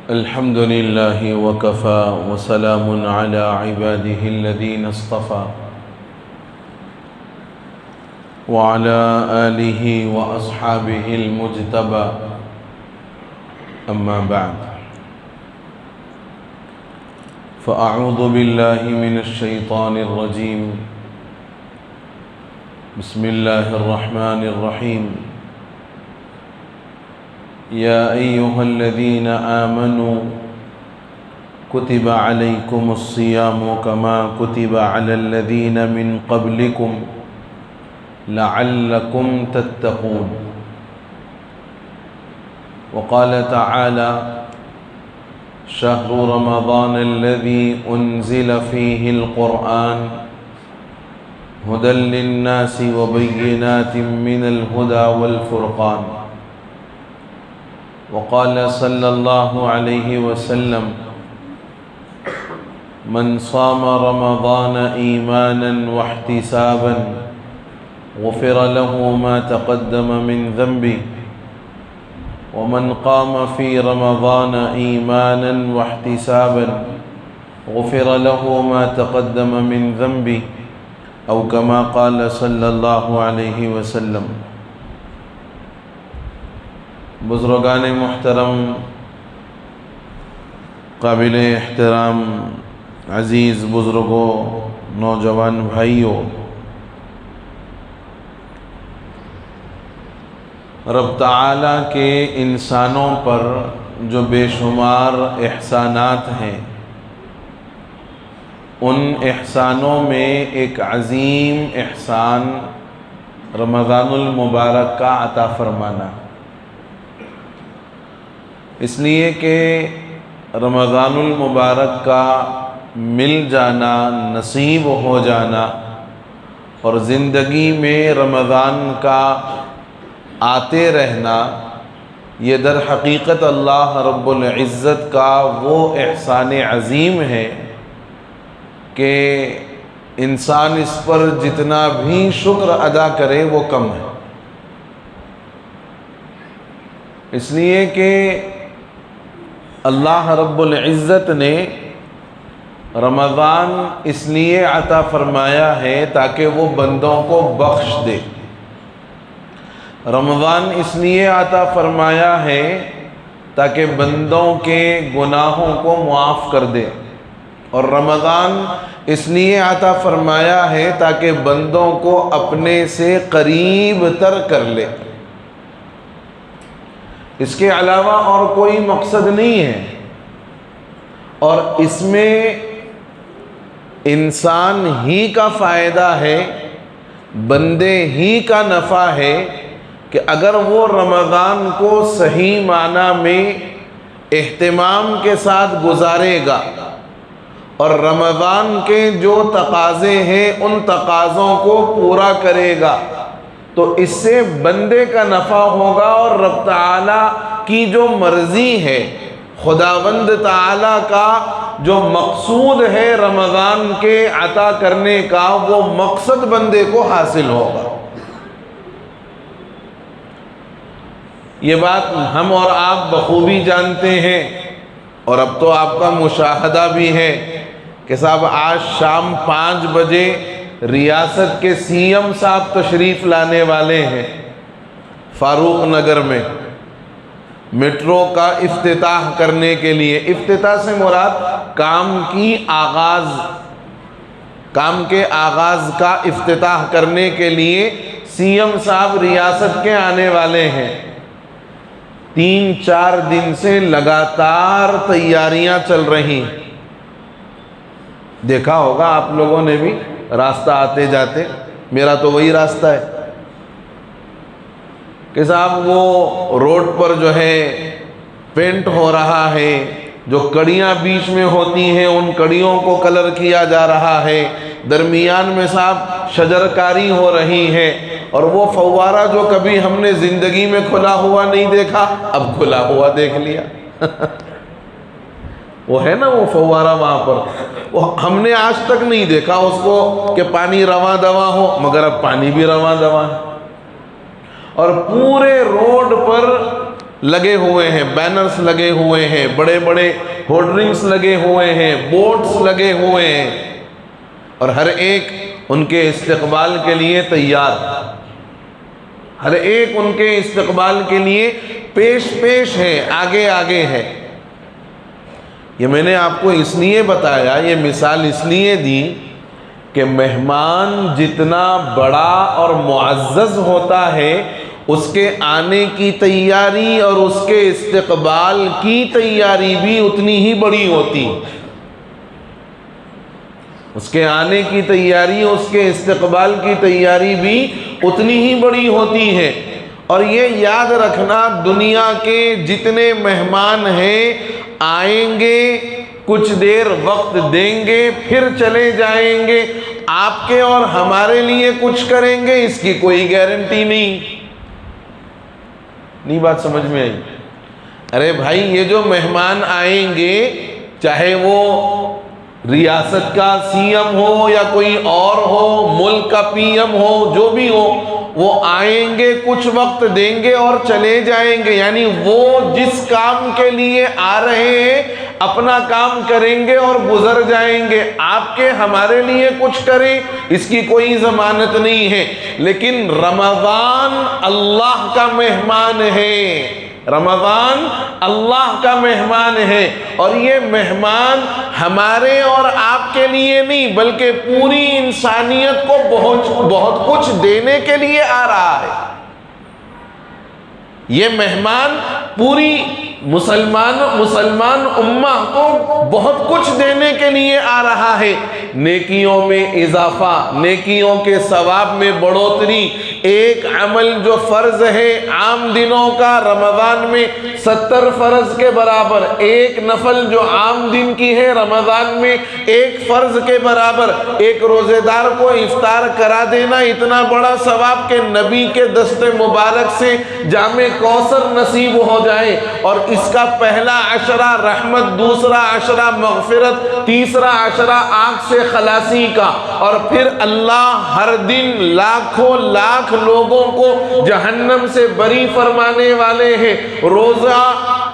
الحمد لله وكفى وسلام على عباده الذين اصطفى وعلى آله وأصحابه المجتبى أما بعد فأعوذ بالله من الشيطان الرجيم بسم الله الرحمن الرحيم يا أيها الذين آمنوا كتب عليكم الصيام كما كتب على الذين من قبلكم لعلكم تتقون وقال تعالى شهر رمضان الذي أنزل فيه القرآن هدى للناس وبينات من الهدى والفرقان وقال صلى الله عليه وسلم من صام رمضان إيمانا واحتسابا غفر له ما تقدم من ذنبه ومن قام في رمضان إيمانا واحتسابا غفر له ما تقدم من ذنبه أو كما قال صلى الله عليه وسلم۔ بزرگان محترم، قابل احترام عزیز بزرگوں، نوجوان بھائیوں، رب تعالیٰ کے انسانوں پر جو بے شمار احسانات ہیں، ان احسانوں میں ایک عظیم احسان رمضان المبارک کا عطا فرمانا، اس لیے کہ رمضان المبارک کا مل جانا، نصیب ہو جانا اور زندگی میں رمضان کا آتے رہنا، یہ در حقیقت اللہ رب العزت کا وہ احسان عظیم ہے کہ انسان اس پر جتنا بھی شکر ادا کرے وہ کم ہے، اس لیے کہ اللہ رب العزت نے رمضان اس لیے عطا فرمایا ہے تاکہ وہ بندوں کو بخش دے، رمضان اس لیے عطا فرمایا ہے تاکہ بندوں کے گناہوں کو معاف کر دے، اور رمضان اس لیے عطا فرمایا ہے تاکہ بندوں کو اپنے سے قریب تر کر لے، اس کے علاوہ اور کوئی مقصد نہیں ہے، اور اس میں انسان ہی کا فائدہ ہے، بندے ہی کا نفع ہے کہ اگر وہ رمضان کو صحیح معنی میں اہتمام کے ساتھ گزارے گا اور رمضان کے جو تقاضے ہیں ان تقاضوں کو پورا کرے گا تو اس سے بندے کا نفع ہوگا، اور رب تعالیٰ کی جو مرضی ہے، خداوند تعالیٰ کا جو مقصود ہے رمضان کے عطا کرنے کا، وہ مقصد بندے کو حاصل ہوگا۔ یہ بات ہم اور آپ بخوبی جانتے ہیں، اور اب تو آپ کا مشاہدہ بھی ہے کہ صاحب آج شام 5 بجے ریاست کے سی ایم صاحب تشریف لانے والے ہیں فاروق نگر میں میٹرو کا افتتاح کرنے کے لیے۔ افتتاح سے مراد کام کے آغاز کا افتتاح کرنے کے لیے سی ایم صاحب ریاست کے آنے والے ہیں۔ 3-4 دن سے لگاتار تیاریاں چل رہی ہیں، دیکھا ہوگا آپ لوگوں نے بھی راستہ آتے جاتے، میرا تو وہی راستہ ہے کہ صاحب وہ روڈ پر جو ہے پینٹ ہو رہا ہے، جو کڑیاں بیچ میں ہوتی ہیں ان کڑیوں کو کلر کیا جا رہا ہے، درمیان میں صاحب شجر کاری ہو رہی ہے، اور وہ فوارہ جو کبھی ہم نے زندگی میں کھلا ہوا نہیں دیکھا اب کھلا ہوا دیکھ لیا۔ وہ ہے نا وہ فوارہ وہاں پر، وہ ہم نے آج تک نہیں دیکھا اس کو کہ پانی رواں دواں ہو، مگر اب پانی بھی رواں دواں ہے، اور پورے روڈ پر لگے ہوئے ہیں، بینرز لگے ہوئے ہیں، بڑے بڑے ہولڈرنگز لگے ہوئے ہیں، بورڈز لگے ہوئے ہیں، اور ہر ایک ان کے استقبال کے لیے تیار، ہر ایک ان کے استقبال کے لیے پیش ہے، آگے آگے ہے۔ یہ میں نے آپ کو اس لیے بتایا، یہ مثال اس لیے دی کہ مہمان جتنا بڑا اور معزز ہوتا ہے، اس کے آنے کی تیاری اور اس کے استقبال کی تیاری بھی اتنی ہی بڑی ہوتی، اس کے آنے کی تیاری، اس کے استقبال کی تیاری بھی اتنی ہی بڑی ہوتی ہے۔ اور یہ یاد رکھنا، دنیا کے جتنے مہمان ہیں آئیں گے، کچھ دیر وقت دیں گے، پھر چلے جائیں گے، آپ کے اور ہمارے لیے کچھ کریں گے اس کی کوئی گارنٹی نہیں بات سمجھ میں آئی؟ ارے بھائی، یہ جو مہمان آئیں گے، چاہے وہ ریاست کا سی ایم ہو یا کوئی اور ہو، ملک کا پی ایم ہو، جو بھی ہو، وہ آئیں گے، کچھ وقت دیں گے اور چلے جائیں گے، یعنی وہ جس کام کے لیے آ رہے ہیں اپنا کام کریں گے اور گزر جائیں گے، آپ کے ہمارے لیے کچھ کریں اس کی کوئی ضمانت نہیں ہے۔ لیکن رمضان اللہ کا مہمان ہے، رمضان اللہ کا مہمان ہے، اور یہ مہمان ہمارے اور آپ کے لیے نہیں بلکہ پوری انسانیت کو بہت کچھ دینے کے لیے آ رہا ہے۔ یہ مہمان پوری مسلمان امہ کو بہت کچھ دینے کے لیے آ رہا ہے، نیکیوں میں اضافہ، نیکیوں کے ثواب میں بڑھوتری، ایک عمل جو فرض ہے عام دنوں کا، رمضان میں 70 فرض کے برابر، ایک نفل جو عام دن کی ہے رمضان میں 1 فرض کے برابر، ایک روزے دار کو افطار کرا دینا اتنا بڑا ثواب کہ نبی کے دست مبارک سے جام کوثر نصیب ہو جائے، اور اس کا پہلا عشرہ رحمت، دوسرا عشرہ مغفرت، تیسرا عشرہ آنکھ سے خلاصی کا، اور پھر اللہ ہر دن لاکھوں لاکھ لوگوں کو جہنم سے بری فرمانے والے ہیں۔ روزہ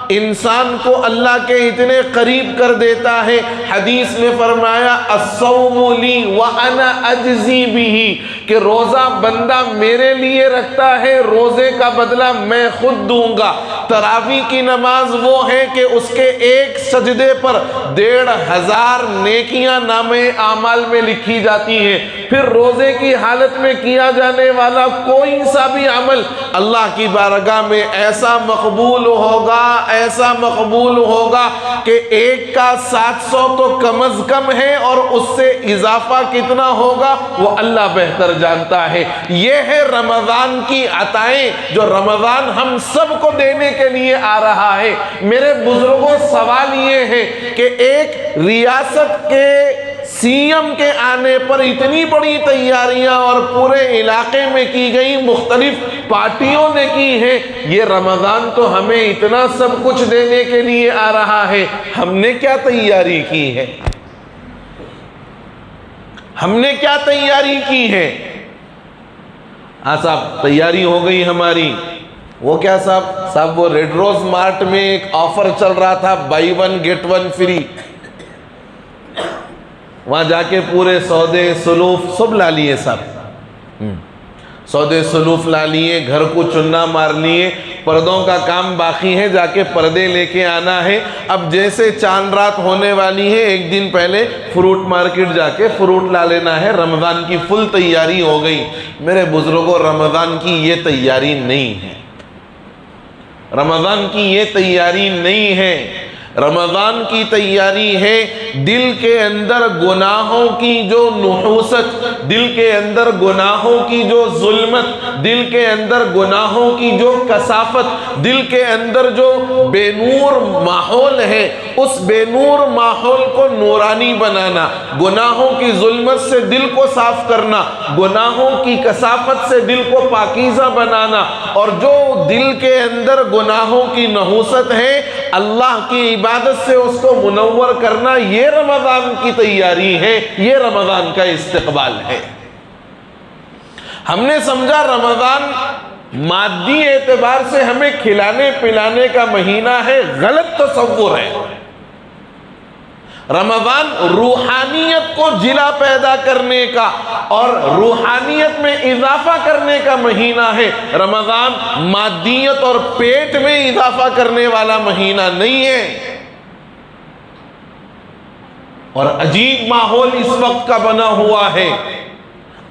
انسان کو اللہ کے اتنے قریب کر دیتا ہے، حدیث میں فرمایا الصوم لی وانا اجزی بہ، کہ روزہ بندہ میرے لیے رکھتا ہے، روزے کا بدلہ میں خود دوں گا۔ تراویح کی نماز وہ ہے کہ اس کے ایک سجدے پر 1500 نیکیاں نامے اعمال میں لکھی جاتی ہیں۔ پھر روزے کی حالت میں کیا جانے والا کوئی سا بھی عمل اللہ کی بارگاہ میں ایسا مقبول ہوگا، ایسا مقبول ہوگا کہ ایک کا 700 تو کم از کم ہے، اور اس سے اضافہ کتنا ہوگا وہ اللہ بہتر جانتا ہے۔ یہ ہے رمضان کی عطائیں جو رمضان ہم سب کو دینے کے لیے آ رہا ہے۔ میرے بزرگوں، سوال یہ ہے کہ ایک ریاست کے سی ایم کے آنے پر اتنی بڑی تیاریاں اور پورے علاقے میں کی گئی، مختلف پارٹیوں نے کی ہیں، یہ رمضان تو ہمیں اتنا سب کچھ دینے کے لیے آ رہا ہے، ہم نے کیا تیاری کی ہے؟ ہم نے کیا تیاری کی ہے؟ صاحب تیاری ہو گئی ہماری، وہ کیا صاحب وہ ریڈ روز مارٹ میں ایک آفر چل رہا تھا، بائی 1 گیٹ 1 فری، وہاں جا کے پورے سودے سلوف سب لا لیے صاحب، سودے سلوف لا لیے، گھر کو چننا مار لیے، پردوں کا کام باقی ہے، جا کے پردے لے کے آنا ہے۔ اب جیسے چاند رات ہونے والی ہے، ایک دن پہلے فروٹ مارکیٹ جا کے فروٹ لا لینا ہے، رمضان کی فل تیاری ہو گئی۔ میرے بزرگوں، رمضان کی یہ تیاری نہیں ہے، رمضان کی یہ تیاری نہیں ہے۔ رمضان کی تیاری ہے دل کے اندر گناہوں کی جو نحوست، دل کے اندر گناہوں کی جو ظلمت، دل کے اندر گناہوں کی جو کثافت، دل کے اندر جو بے نور ماحول ہے، اس بے نور ماحول کو نورانی بنانا، گناہوں کی ظلمت سے دل کو صاف کرنا، گناہوں کی کثافت سے دل کو پاکیزہ بنانا، اور جو دل کے اندر گناہوں کی نحوست ہے اللہ کی عبادت سے اس کو منور کرنا، یہ رمضان کی تیاری ہے، یہ رمضان کا استقبال ہے۔ ہم نے سمجھا رمضان مادی اعتبار سے ہمیں کھلانے پلانے کا مہینہ ہے، غلط تصور ہے۔ رمضان روحانیت کو جلا پیدا کرنے کا اور روحانیت میں اضافہ کرنے کا مہینہ ہے۔ رمضان مادیت اور پیٹ میں اضافہ کرنے والا مہینہ نہیں ہے۔ اور عجیب ماحول اس وقت کا بنا ہوا ہے،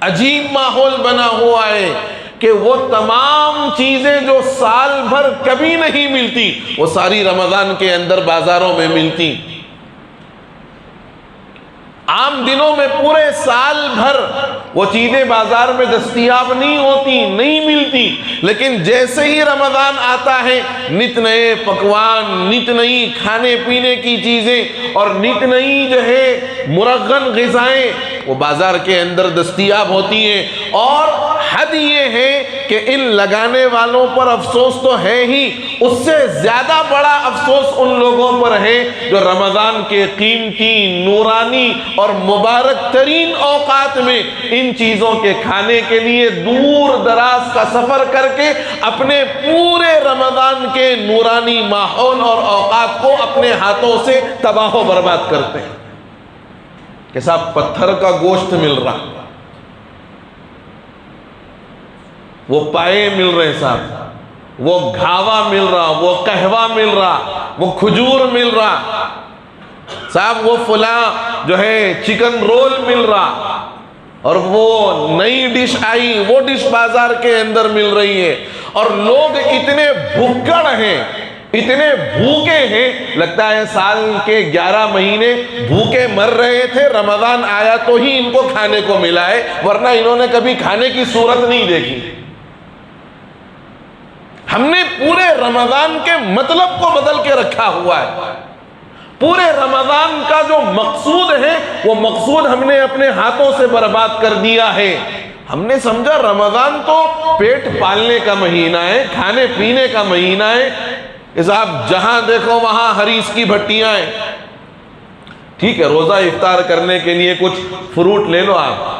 عجیب ماحول بنا ہوا ہے کہ وہ تمام چیزیں جو سال بھر کبھی نہیں ملتی وہ ساری رمضان کے اندر بازاروں میں ملتی۔ عام دنوں میں پورے سال بھر وہ چیزیں بازار میں دستیاب نہیں ہوتی، نہیں ملتی، لیکن جیسے ہی رمضان آتا ہے نت نئے پکوان، نت نئی کھانے پینے کی چیزیں اور نت نئی جو ہے مرغن غذائیں وہ بازار کے اندر دستیاب ہوتی ہیں۔ اور حد یہ ہے کہ ان لگانے والوں پر افسوس تو ہے ہی، اس سے زیادہ بڑا افسوس ان لوگوں پر ہے جو رمضان کے قیمتی، نورانی اور مبارک ترین اوقات میں ان چیزوں کے کھانے کے لیے دور دراز کا سفر کر کے اپنے پورے رمضان کے نورانی ماحول اور اوقات کو اپنے ہاتھوں سے تباہ و برباد کرتے ہیں۔ کہ صاحب پتھر کا گوشت مل رہا، وہ پائے مل رہے صاحب، وہ گھاوا مل رہا، وہ قہوہ مل رہا، وہ کھجور مل رہا صاحب، وہ فلاں جو ہے چکن رول مل رہا، اور وہ نئی ڈش آئی وہ ڈش بازار کے اندر مل رہی ہے، اور لوگ اتنے بھکڑ ہیں، اتنے بھوکے ہیں، لگتا ہے سال کے 11 مہینے بھوکے مر رہے تھے، رمضان آیا تو ہی ان کو کھانے کو ملا ہے، ورنہ انہوں نے کبھی کھانے کی صورت نہیں دیکھی۔ ہم نے پورے رمضان کے مطلب کو بدل کے رکھا ہوا ہے۔ پورے رمضان کا جو مقصود ہے وہ مقصود ہم نے اپنے ہاتھوں سے برباد کر دیا ہے۔ ہم نے سمجھا رمضان تو پیٹ پالنے کا مہینہ ہے، کھانے پینے کا مہینہ ہے، صاحب جہاں دیکھو وہاں حریص کی بھٹیاں ہیں۔ ٹھیک ہے، روزہ افطار کرنے کے لیے کچھ فروٹ لے لو، آپ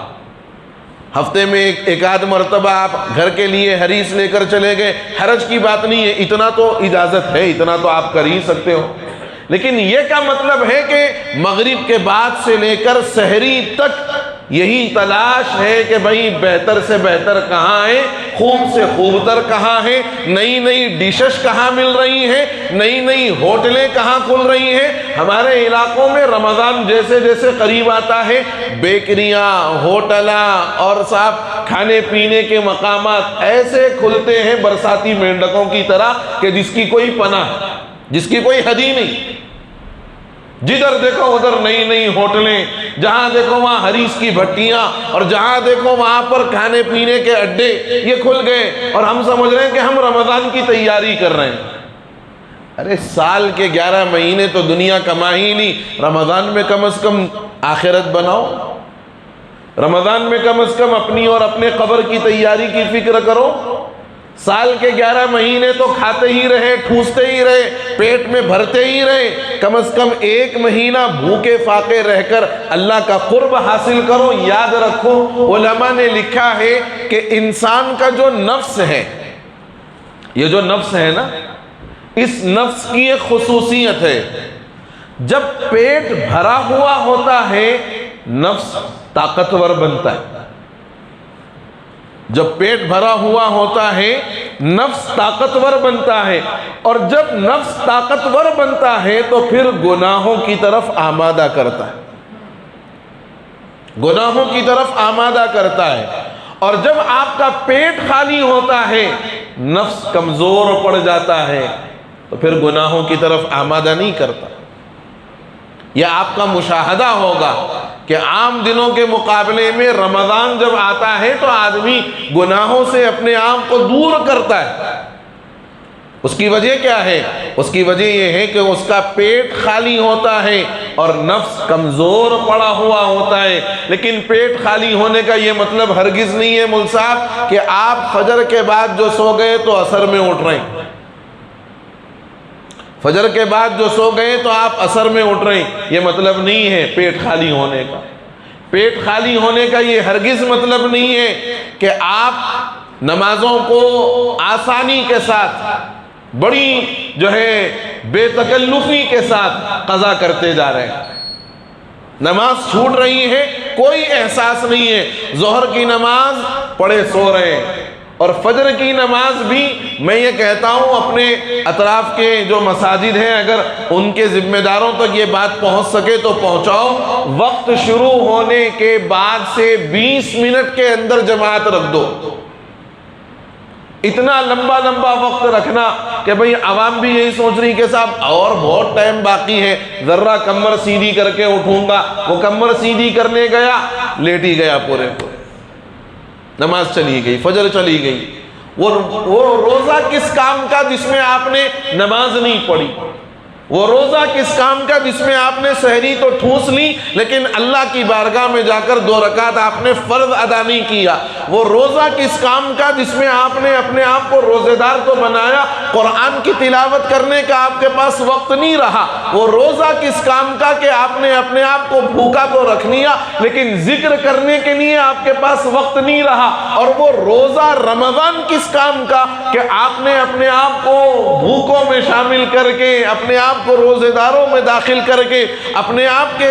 ہفتے میں ایک آدھ مرتبہ آپ گھر کے لیے حریص لے کر چلے گئے، حرج کی بات نہیں ہے، اتنا تو اجازت ہے، اتنا تو آپ کر ہی سکتے ہو۔ لیکن یہ کیا مطلب ہے کہ مغرب کے بعد سے لے کر سحری تک یہی تلاش ہے کہ بھئی بہتر سے بہتر کہاں ہے، خوب سے خوب تر کہاں ہے، نئی نئی ڈشز کہاں مل رہی ہیں، نئی نئی ہوٹلیں کہاں کھل رہی ہیں۔ ہمارے علاقوں میں رمضان جیسے جیسے قریب آتا ہے بیکریاں، ہوٹلاں اور صاحب کھانے پینے کے مقامات ایسے کھلتے ہیں برساتی مینڈکوں کی طرح کہ جس کی کوئی پناہ، جس کی کوئی حد ہی نہیں۔ جدھر دیکھو ادھر نئی نئی ہوٹلیں، جہاں دیکھو وہاں حریص کی بھٹیاں، اور جہاں دیکھو وہاں پر کھانے پینے کے اڈے یہ کھل گئے، اور ہم سمجھ رہے ہیں کہ ہم رمضان کی تیاری کر رہے ہیں۔ ارے سال کے 11 مہینے تو دنیا کما ہی نہیں، رمضان میں کم از کم آخرت بناؤ، رمضان میں کم از کم اپنی اور اپنے قبر کی تیاری کی فکر کرو۔ سال کے 11 مہینے تو کھاتے ہی رہے، ٹھوستے ہی رہے، پیٹ میں بھرتے ہی رہے، کم از کم 1 مہینہ بھوکے فاقے رہ کر اللہ کا قرب حاصل کرو۔ یاد رکھو علماء نے لکھا ہے کہ انسان کا جو نفس ہے، یہ جو نفس ہے نا، اس نفس کی ایک خصوصیت ہے، جب پیٹ بھرا ہوا ہوتا ہے نفس طاقتور بنتا ہے۔ جب پیٹ بھرا ہوا ہوتا ہے نفس طاقتور بنتا ہے، اور جب نفس طاقتور بنتا ہے تو پھر گناہوں کی طرف آمادہ کرتا ہے، گناہوں کی طرف آمادہ کرتا ہے۔ اور جب آپ کا پیٹ خالی ہوتا ہے نفس کمزور پڑ جاتا ہے تو پھر گناہوں کی طرف آمادہ نہیں کرتا۔ یہ آپ کا مشاہدہ ہوگا کہ عام دنوں کے مقابلے میں رمضان جب آتا ہے تو آدمی گناہوں سے اپنے آپ کو دور کرتا ہے۔ اس کی وجہ کیا ہے؟ اس کی وجہ یہ ہے کہ اس کا پیٹ خالی ہوتا ہے اور نفس کمزور پڑا ہوا ہوتا ہے۔ لیکن پیٹ خالی ہونے کا یہ مطلب ہرگز نہیں ہے مول صاحب کہ آپ فجر کے بعد جو سو گئے تو عصر میں اٹھ رہے ہیں، فجر کے بعد جو سو گئے تو آپ عصر میں اٹھ رہے ہیں، یہ مطلب نہیں ہے پیٹ خالی ہونے کا۔ پیٹ خالی ہونے کا یہ ہرگز مطلب نہیں ہے کہ آپ نمازوں کو آسانی کے ساتھ بڑی بے تکلفی کے ساتھ قضا کرتے جا رہے ہیں. نماز چھوٹ رہی ہے، کوئی احساس نہیں ہے. ظہر کی نماز پڑھے سو رہے ہیں، اور فجر کی نماز بھی میں یہ کہتا ہوں اپنے اطراف کے جو مساجد ہیں اگر ان کے ذمہ داروں تک یہ بات پہنچ سکے تو پہنچاؤ. وقت شروع ہونے کے بعد سے 20 منٹ کے اندر جماعت رکھ دو. اتنا لمبا وقت رکھنا کہ بھئی عوام بھی یہی سوچ رہی کہ صاحب اور بہت ٹائم باقی ہے، ذرا کمر سیدھی کر کے اٹھوں گا. وہ کمر سیدھی کرنے گیا، لیٹ ہی گیا پورے. نماز چلی گئی، فجر چلی گئی. وہ روزہ کس کام کا جس میں آپ نے نماز نہیں پڑھی؟ وہ روزہ کس کام کا جس میں آپ نے سحری تو ٹھوس لی لیکن اللہ کی بارگاہ میں جا کر 2 رکعت آپ نے فرض ادا نہیں کیا؟ وہ روزہ کس کام کا جس میں آپ نے اپنے آپ کو روزے دار تو بنایا، قرآن کی تلاوت کرنے کا آپ کے پاس وقت نہیں رہا؟ وہ روزہ کس کام کا کہ آپ نے اپنے آپ کو بھوکا تو رکھ لیا لیکن ذکر کرنے کے لیے آپ کے پاس وقت نہیں رہا؟ اور وہ روزہ رمضان کس کام کا کہ آپ نے اپنے آپ کو بھوکوں میں شامل کر کے، اپنے آپ کو روزے داروں میں داخل کر کے، اپنے آپ کے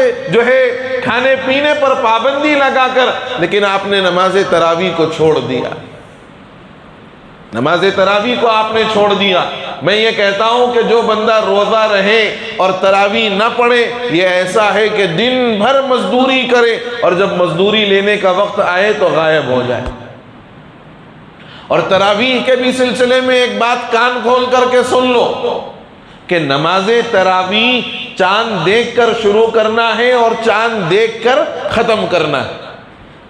کھانے پینے پر پابندی لگا کر، لیکن آپ نے نماز تراویح کو چھوڑ دیا. نماز تراویح کو آپ نے چھوڑ دیا. میں یہ کہتا ہوں کہ جو بندہ روزہ رہے اور تراویح نہ پڑھے یہ ایسا ہے کہ دن بھر مزدوری کرے اور جب مزدوری لینے کا وقت آئے تو غائب ہو جائے. اور تراویح کے بھی سلسلے میں ایک بات کان کھول کر کے سن لو کہ نماز تراویح چاند دیکھ کر شروع کرنا ہے اور چاند دیکھ کر ختم کرنا ہے.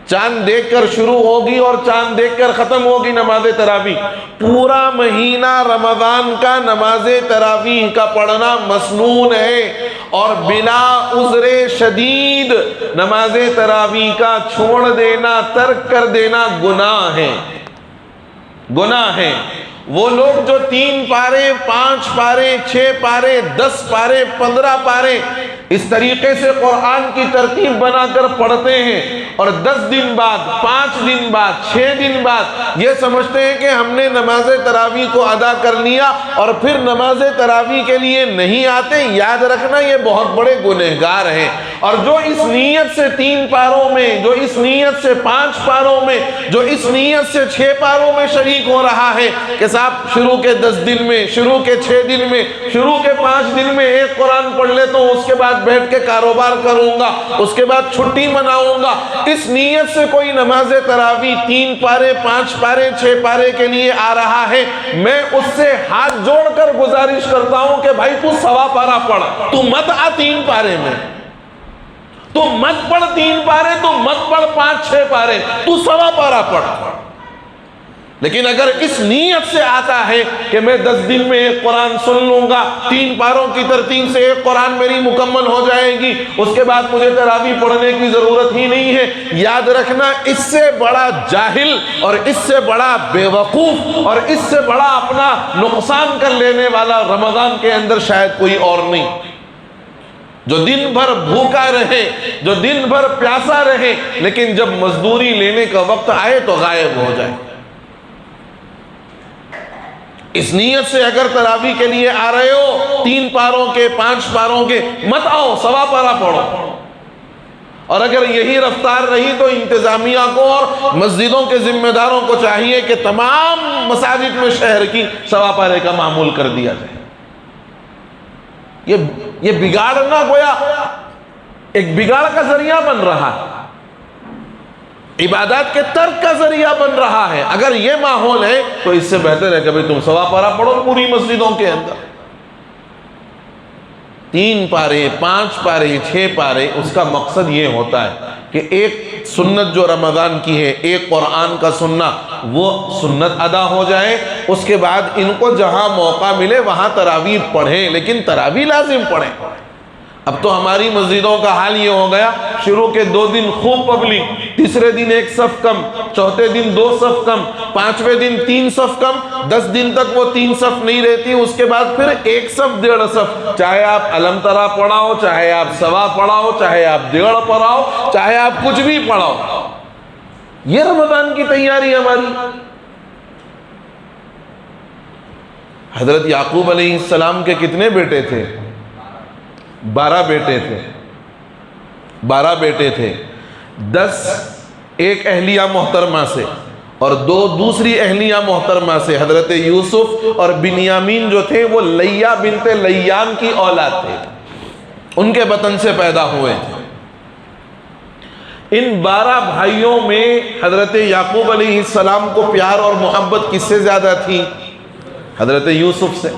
چاند دیکھ کر شروع ہوگی اور چاند دیکھ کر ختم ہوگی نماز تراویح. پورا مہینہ رمضان کا نماز تراویح کا پڑھنا مسنون ہے، اور بلا عذر شدید نماز تراویح کا چھوڑ دینا، ترک کر دینا گناہ ہے. گناہ ہے. وہ لوگ جو 3 پارے 5 پارے 6 پارے 10 پارے 15 پارے اس طریقے سے قرآن کی ترتیب بنا کر پڑھتے ہیں اور 10 دن بعد 5 دن بعد 6 دن بعد یہ سمجھتے ہیں کہ ہم نے نماز تراویح کو ادا کر لیا اور پھر نماز تراویح کے لیے نہیں آتے، یاد رکھنا یہ بہت بڑے گنہگار ہیں. اور جو اس نیت سے 3 پاروں میں، جو اس نیت سے 5 پاروں میں، جو اس نیت سے 6 پاروں میں شریک ہو رہا ہے کہ صاحب شروع کے 10 دن میں، شروع کے 6 دن میں، شروع کے 5 دن میں ایک قرآن پڑھ لیتا ہوں، اس کے بعد بیٹھ کے کاروبار کروں گا، اس کے بعد چھٹی مناؤں گا، اس نیت سے کوئی نماز تراویح 3 پارے 5 پارے 6 پارے کے لیے آ رہا ہے، میں اس سے ہاتھ جوڑ کر گزارش کرتا ہوں کہ بھائی تو 1.25 پارہ پڑھ، تو مت آ 3 پارے میں، تو مت پڑھ 3 پارے، تو مت پڑھ 5-6 پارے، تو 1.25 پارہ پڑھ. لیکن اگر اس نیت سے آتا ہے کہ میں 10 دن میں ایک قرآن سن لوں گا، 3 پاروں کی ترتیب سے ایک قرآن میری مکمل ہو جائے گی، اس کے بعد مجھے تراویح پڑھنے کی ضرورت ہی نہیں ہے، یاد رکھنا اس سے بڑا جاہل اور اس سے بڑا بے وقوف اور اس سے بڑا اپنا نقصان کر لینے والا رمضان کے اندر شاید کوئی اور نہیں. جو دن بھر بھوکا رہے، جو دن بھر پیاسا رہے، لیکن جب مزدوری لینے کا وقت آئے تو غائب ہو جائے. اس نیت سے اگر تراویح کے لیے آ رہے ہو 3 پاروں کے 5 پاروں کے، مت آؤ 1.25 پارہ پڑھو. اور اگر یہی رفتار رہی تو انتظامیہ کو اور مسجدوں کے ذمہ داروں کو چاہیے کہ تمام مساجد میں شہر کی 1.25 پارے کا معمول کر دیا جائے. یہ بگاڑنا گویا ایک بگاڑ کا ذریعہ بن رہا ہے، عبادات کے ترک کا ذریعہ بن رہا ہے. اگر یہ ماحول ہے تو اس سے بہتر ہے کہ بھئی تم 1.25 پارہ پڑھو پوری مسجدوں کے اندر. 3 پارے 5 پارے 6 پارے، اس کا مقصد یہ ہوتا ہے کہ ایک سنت جو رمضان کی ہے، ایک قرآن کا سننا، وہ سنت ادا ہو جائے. اس کے بعد ان کو جہاں موقع ملے وہاں تراویح پڑھیں، لیکن تراویح لازم پڑھیں. اب تو ہماری مسجدوں کا حال یہ ہو گیا، شروع کے 2 دن خوب پبلک، تیسرے دن 1 صف کم، چوتھے دن 2 صف کم، 5ویں دن 3 صف کم، 10 دن تک وہ 3 صف نہیں رہتی، اس کے بعد پھر 1 صف 1.5 صف. چاہے آپ علم ترا پڑھاؤ، چاہے آپ سوا پڑھاؤ، چاہے آپ 1.5 پڑھاؤ، چاہے آپ کچھ بھی پڑھاؤ. یہ رمضان کی تیاری ہماری. حضرت یعقوب علیہ السلام کے کتنے بیٹے تھے؟ 12 بیٹے تھے، 12 بیٹے تھے، 10 ایک اہلیہ محترمہ سے اور 2 دوسری اہلیہ محترمہ سے۔ حضرت یوسف اور بنیامین جو تھے وہ لیہ بنت لیان کی اولاد تھے، ان کے بطن سے پیدا ہوئے تھے۔ ان 12 بھائیوں میں حضرت یعقوب علیہ السلام کو پیار اور محبت کس سے زیادہ تھی؟ حضرت یوسف سے۔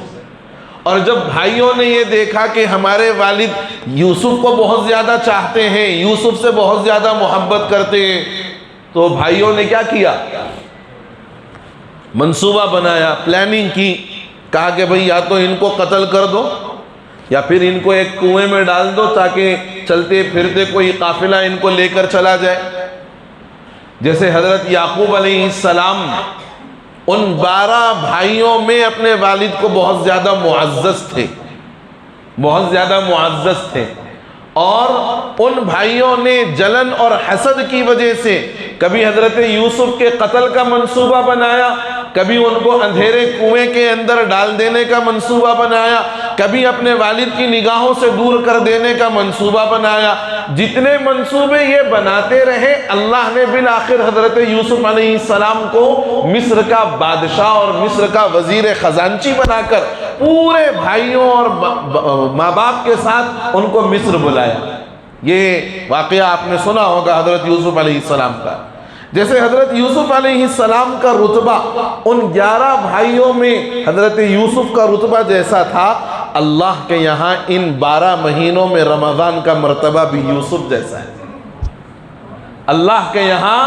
اور جب بھائیوں نے یہ دیکھا کہ ہمارے والد یوسف کو بہت زیادہ چاہتے ہیں، یوسف سے بہت زیادہ محبت کرتے ہیں، تو بھائیوں نے کیا کیا؟ منصوبہ بنایا، پلاننگ کی، کہا کہ بھئی یا تو ان کو قتل کر دو یا پھر ان کو ایک کنویں میں ڈال دو تاکہ چلتے پھرتے کوئی قافلہ ان کو لے کر چلا جائے۔ جیسے حضرت یعقوب علیہ السلام ان 12 بھائیوں میں اپنے والد کو بہت زیادہ معزز تھے، بہت زیادہ معزز تھے، اور ان بھائیوں نے جلن اور حسد کی وجہ سے کبھی حضرت یوسف کے قتل کا منصوبہ بنایا، کبھی ان کو اندھیرے کنویں کے اندر ڈال دینے کا منصوبہ بنایا، کبھی اپنے والد کی نگاہوں سے دور کر دینے کا منصوبہ بنایا۔ جتنے منصوبے یہ بناتے رہے، اللہ نے بالآخر حضرت یوسف علیہ السلام کو مصر کا بادشاہ اور مصر کا وزیر خزانچی بنا کر پورے بھائیوں اور ماں باپ کے ساتھ ان کو مصر بلایا۔ یہ واقعہ آپ نے سنا ہوگا حضرت یوسف علیہ السلام کا۔ جیسے حضرت یوسف علیہ السلام کا رتبہ ان 11 بھائیوں میں حضرت یوسف کا رتبہ جیسا تھا، اللہ کے یہاں ان 12 مہینوں میں رمضان کا مرتبہ بھی یوسف جیسا ہے۔ اللہ کے یہاں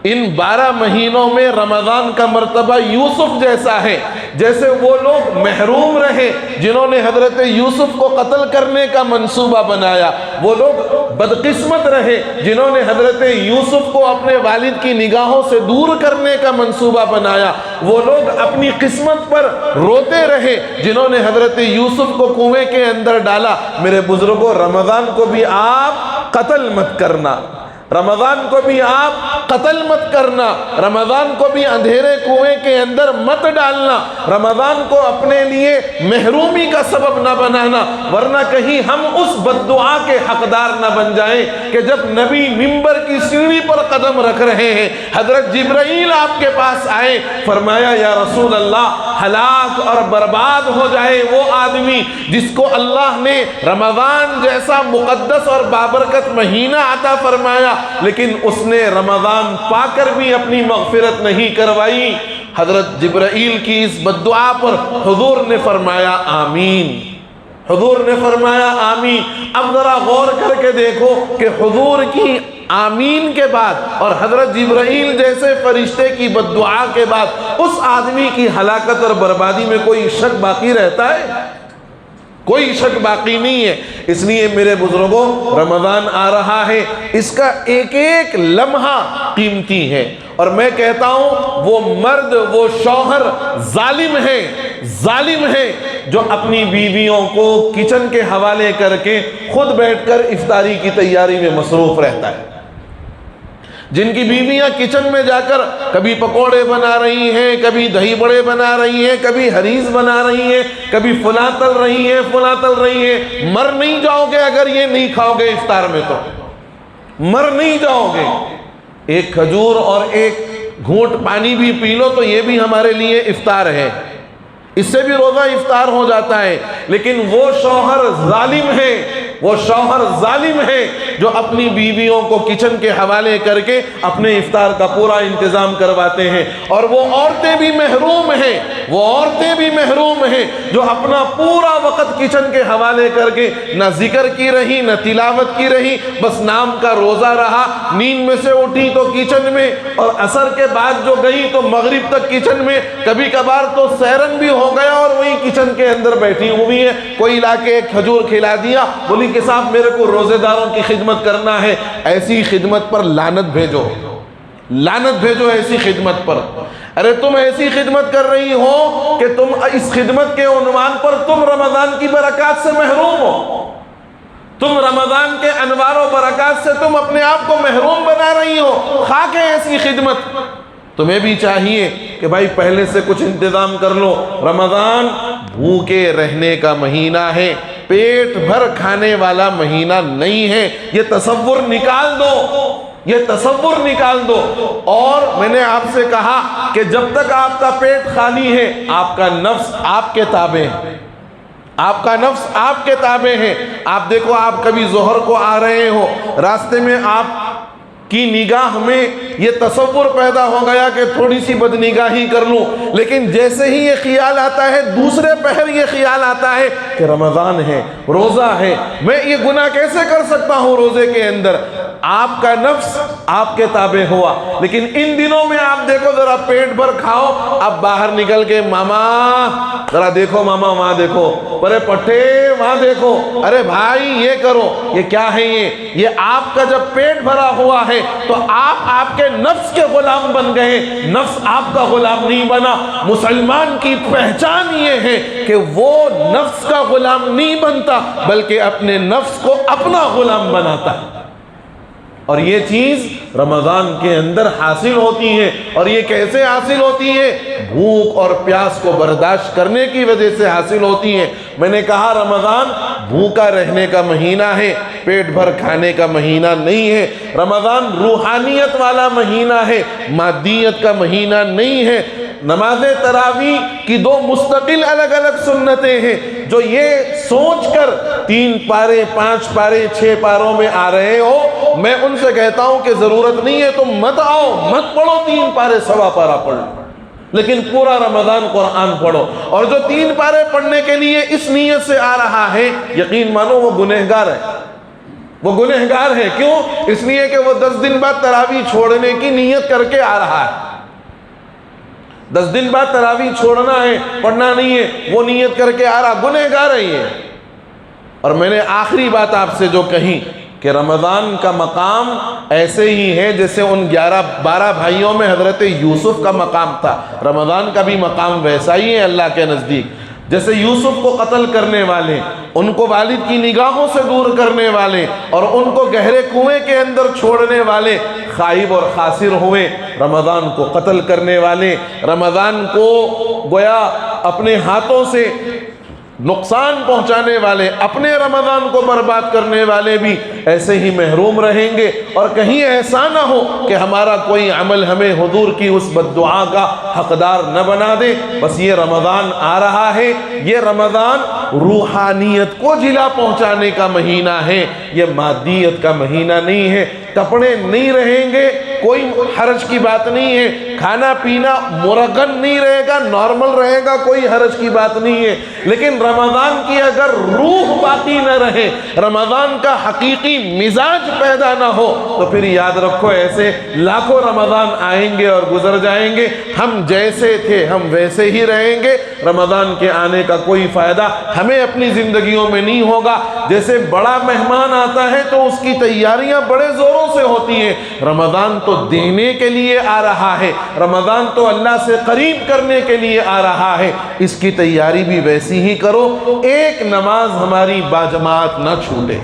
ان 12 مہینوں میں رمضان کا مرتبہ یوسف جیسا ہے۔ جیسے وہ لوگ محروم رہے جنہوں نے حضرت یوسف کو قتل کرنے کا منصوبہ بنایا، وہ لوگ بدقسمت رہے جنہوں نے حضرت یوسف کو اپنے والد کی نگاہوں سے دور کرنے کا منصوبہ بنایا، وہ لوگ اپنی قسمت پر روتے رہے جنہوں نے حضرت یوسف کو کنویں کے اندر ڈالا۔ میرے بزرگوں، رمضان کو بھی آپ قتل مت کرنا، رمضان کو بھی آپ قتل مت کرنا، رمضان کو بھی اندھیرے کنویں کے اندر مت ڈالنا، رمضان کو اپنے لیے محرومی کا سبب نہ بنانا، ورنہ کہیں ہم اس بددعا کے حقدار نہ بن جائیں کہ جب نبی منبر کی سیڑھی پر قدم رکھ رہے ہیں، حضرت جبرائیل آپ کے پاس آئے، فرمایا یا رسول اللہ، ہلاک اور برباد ہو جائے وہ آدمی جس کو اللہ نے رمضان جیسا مقدس اور بابرکت مہینہ عطا فرمایا، لیکن اس نے رمضان پا کر بھی اپنی مغفرت نہیں کروائی۔ حضرت جبرائیل کی اس بددعا پر حضور نے فرمایا آمین، حضور نے فرمایا آمین۔ اب ذرا غور کر کے دیکھو کہ حضور کی آمین کے بعد اور حضرت جبرائیل جیسے فرشتے کی بددعا کے بعد اس آدمی کی ہلاکت اور بربادی میں کوئی شک باقی رہتا ہے؟ کوئی شک باقی نہیں ہے۔ اس لیے میرے بزرگوں، رمضان آ رہا ہے، اس کا ایک ایک لمحہ قیمتی ہے، اور میں کہتا ہوں وہ مرد، وہ شوہر ظالم ہے جو اپنی بیویوں کو کچن کے حوالے کر کے خود بیٹھ کر افطاری کی تیاری میں مصروف رہتا ہے، جن کی بیویاں کچن میں جا کر کبھی پکوڑے بنا رہی ہیں، کبھی دہی بڑے بنا رہی ہیں، کبھی حریص بنا رہی ہیں، کبھی فلاں تل رہی ہیں۔ مر نہیں جاؤ گے اگر یہ نہیں کھاؤ گے افطار میں، تو مر نہیں جاؤ گے۔ ایک کھجور اور ایک گھونٹ پانی بھی پی لو تو یہ بھی ہمارے لیے افطار ہے، اس سے بھی روزہ افطار ہو جاتا ہے۔ لیکن وہ شوہر ظالم ہے جو اپنی بیویوں کو کچن کے حوالے کر کے اپنے افطار کا پورا انتظام کرواتے ہیں، اور وہ عورتیں بھی محروم ہیں جو اپنا پورا وقت کچن کے حوالے کر کے نہ ذکر کی رہی، نہ تلاوت کی رہی، بس نام کا روزہ رہا۔ نیند میں سے اٹھی تو کچن میں، اور عصر کے بعد جو گئی تو مغرب تک کچن میں، کبھی کبھار تو سیرن بھی ہو گیا اور وہی کچن کے اندر بیٹھی ہوئی ہے۔ کوئی لا کے ایک کھجور کھلا دیا، بولی کہ صاحب میرے کو روزے داروں کی خدمت کرنا ہے۔ ایسی خدمت پر لعنت بھیجو ایسی خدمت پر۔ ارے تم ایسی خدمت کر رہی ہو کہ تم اس خدمت کے عنوان پر تم رمضان کی برکات سے محروم ہو، تم رمضان کے انوار و برکات سے تم اپنے آپ کو محروم بنا رہی ہو۔ خاک ہے ایسی خدمت، تمہیں بھی چاہیے کہ بھائی پہلے سے کچھ انتظام کر لو۔ رمضان بھوکے رہنے کا مہینہ ہے، پیٹ بھر کھانے والا مہینہ نہیں ہے، یہ تصور نکال دو، یہ تصور نکال دو۔ اور میں نے آپ سے کہا کہ جب تک آپ کا پیٹ خالی ہے آپ کا نفس آپ کے تابع ہے، آپ کا نفس آپ کے تابع ہے۔ آپ دیکھو، آپ کبھی ظہر کو آ رہے ہو، راستے میں آپ کی نگاہ میں یہ تصور پیدا ہو گیا کہ تھوڑی سی بدنگاہی کر لوں، لیکن جیسے ہی یہ خیال آتا ہے دوسرے پہر یہ خیال آتا ہے کہ رمضان ہے، روزہ ہے، میں یہ گناہ کیسے کر سکتا ہوں روزے کے اندر۔ آپ کا نفس آپ کے تابع ہوا۔ لیکن ان دنوں میں آپ دیکھو، ذرا پیٹ بھر کھاؤ، اب باہر نکل کے ماما ذرا دیکھو، ماما وہاں دیکھو، ارے پٹھے وہاں دیکھو، ارے بھائی یہ کرو، یہ کیا ہے؟ یہ آپ کا جب پیٹ بھرا ہوا ہے تو آپ کے نفس کے غلام بن گئے، نفس آپ کا غلام نہیں بنا۔ مسلمان کی پہچان یہ ہے کہ وہ نفس کا غلام نہیں بنتا بلکہ اپنے نفس کو اپنا غلام بناتا ہے، اور یہ چیز رمضان کے اندر حاصل ہوتی ہے۔ اور یہ کیسے حاصل ہوتی ہے؟ بھوک اور پیاس کو برداشت کرنے کی وجہ سے حاصل ہوتی ہے۔ میں نے کہا رمضان بھوکا رہنے کا مہینہ ہے، پیٹ بھر کھانے کا مہینہ نہیں ہے۔ رمضان روحانیت والا مہینہ ہے، مادیت کا مہینہ نہیں ہے۔ نماز تراویح کی 2 مستقل الگ الگ سنتیں ہیں، جو یہ سوچ کر 3 پارے 5 پارے 6 پاروں میں آ رہے ہو، میں ان سے کہتا ہوں کہ ضرورت نہیں ہے، تم مت آؤ، مت پڑھو 3 پارے 1.25 پارہ پڑھ لو، لیکن پورا رمضان قرآن پڑھو۔ اور جو 3 پارے پڑھنے کے لیے اس نیت سے آ رہا ہے، یقین مانو وہ گنہگار ہے، وہ گنہگار ہے۔ کیوں؟ اس لیے کہ وہ 10 دن بعد تراویح چھوڑنے کی نیت کر کے آ رہا ہے۔ 10 دن بعد تراویح چھوڑنا ہے، پڑھنا نہیں ہے، وہ نیت کر کے آ رہا، گنہگار ہے یہ۔ اور میں نے آخری بات آپ سے جو کہی کہ رمضان کا مقام ایسے ہی ہے جیسے ان 12 بھائیوں میں حضرت یوسف کا مقام تھا، رمضان کا بھی مقام ویسا ہی ہے اللہ کے نزدیک۔ جیسے یوسف کو قتل کرنے والے، ان کو والد کی نگاہوں سے دور کرنے والے اور ان کو گہرے کنویں کے اندر چھوڑنے والے خائب اور خاسر ہوئے، رمضان کو قتل کرنے والے، رمضان کو گویا اپنے ہاتھوں سے نقصان پہنچانے والے، اپنے رمضان کو برباد کرنے والے بھی ایسے ہی محروم رہیں گے۔ اور کہیں ایسا نہ ہو کہ ہمارا کوئی عمل ہمیں حضور کی اس بددعا کا حقدار نہ بنا دے۔ بس یہ رمضان آ رہا ہے، یہ رمضان روحانیت کو جلا پہنچانے کا مہینہ ہے، یہ مادیت کا مہینہ نہیں ہے۔ کپڑے نہیں رہیں گے، کوئی حرج کی بات نہیں ہے، کھانا پینا مرغن نہیں رہے گا، نارمل رہے گا، کوئی حرج کی بات نہیں ہے۔ لیکن رمضان کی اگر روح باقی نہ رہے، رمضان کا حقیقی مزاج پیدا نہ ہو، تو پھر یاد رکھو ایسے لاکھوں رمضان آئیں گے اور گزر جائیں گے، ہم جیسے تھے ہم ویسے ہی رہیں گے۔ رمضان کے آنے کا کوئی فائدہ ہمیں اپنی زندگیوں میں نہیں ہوگا۔ جیسے بڑا مہمان آتا ہے تو اس کی تیاریاں بڑے زوروں سے ہوتی ہیں، رمضان تو دینے کے لیے آ رہا ہے، رمضان تو اللہ سے قریب کرنے کے لیے آ رہا ہے، اس کی تیاری بھی ویسی ہی کرو۔ ایک نماز ہماری باجماعت نہ چھوٹے،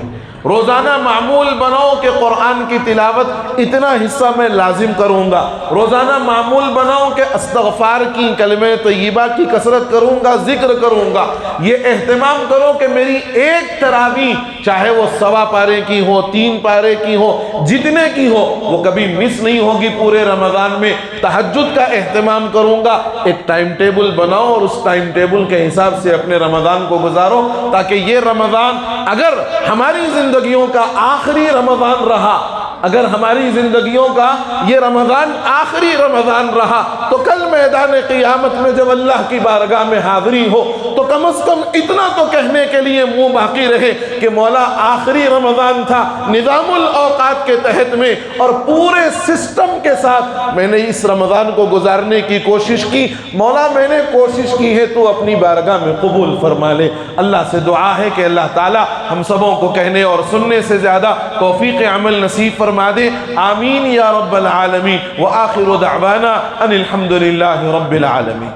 روزانہ معمول بناؤ کہ قرآن کی تلاوت اتنا حصہ میں لازم کروں گا، روزانہ معمول بناؤ کہ استغفار کی کلمہ طیبہ کی کثرت کروں گا، ذکر کروں گا۔ یہ اہتمام کرو کہ میری ایک تراویح چاہے وہ 1.25 پارے کی ہو، 3 پارے کی ہو، جتنے کی ہو، وہ کبھی مس نہیں ہوگی پورے رمضان میں۔ تہجد کا اہتمام کروں گا، ایک ٹائم ٹیبل بناؤ اور اس ٹائم ٹیبل کے حساب سے اپنے رمضان کو گزارو، تاکہ یہ رمضان اگر ہماری زندگیوں کا آخری رمضان رہا، اگر ہماری زندگیوں کا یہ رمضان آخری رمضان رہا، تو کل میدان قیامت میں جب اللہ کی بارگاہ میں حاضری ہو تو کم از کم اتنا تو کہنے کے لیے منہ باقی رہے کہ مولا آخری رمضان تھا، نظام الاوقات کے تحت میں اور پورے سسٹم کے ساتھ میں نے اس رمضان کو گزارنے کی کوشش کی، مولا میں نے کوشش کی ہے، تو اپنی بارگاہ میں قبول فرما لے۔ اللہ سے دعا ہے کہ اللہ تعالی ہم سبوں کو کہنے اور سننے سے زیادہ توفیق عمل نصیب فرما دے، آمین یا رب العالمین۔ وآخر دعوانا ان الحمد للہ رب العالمین۔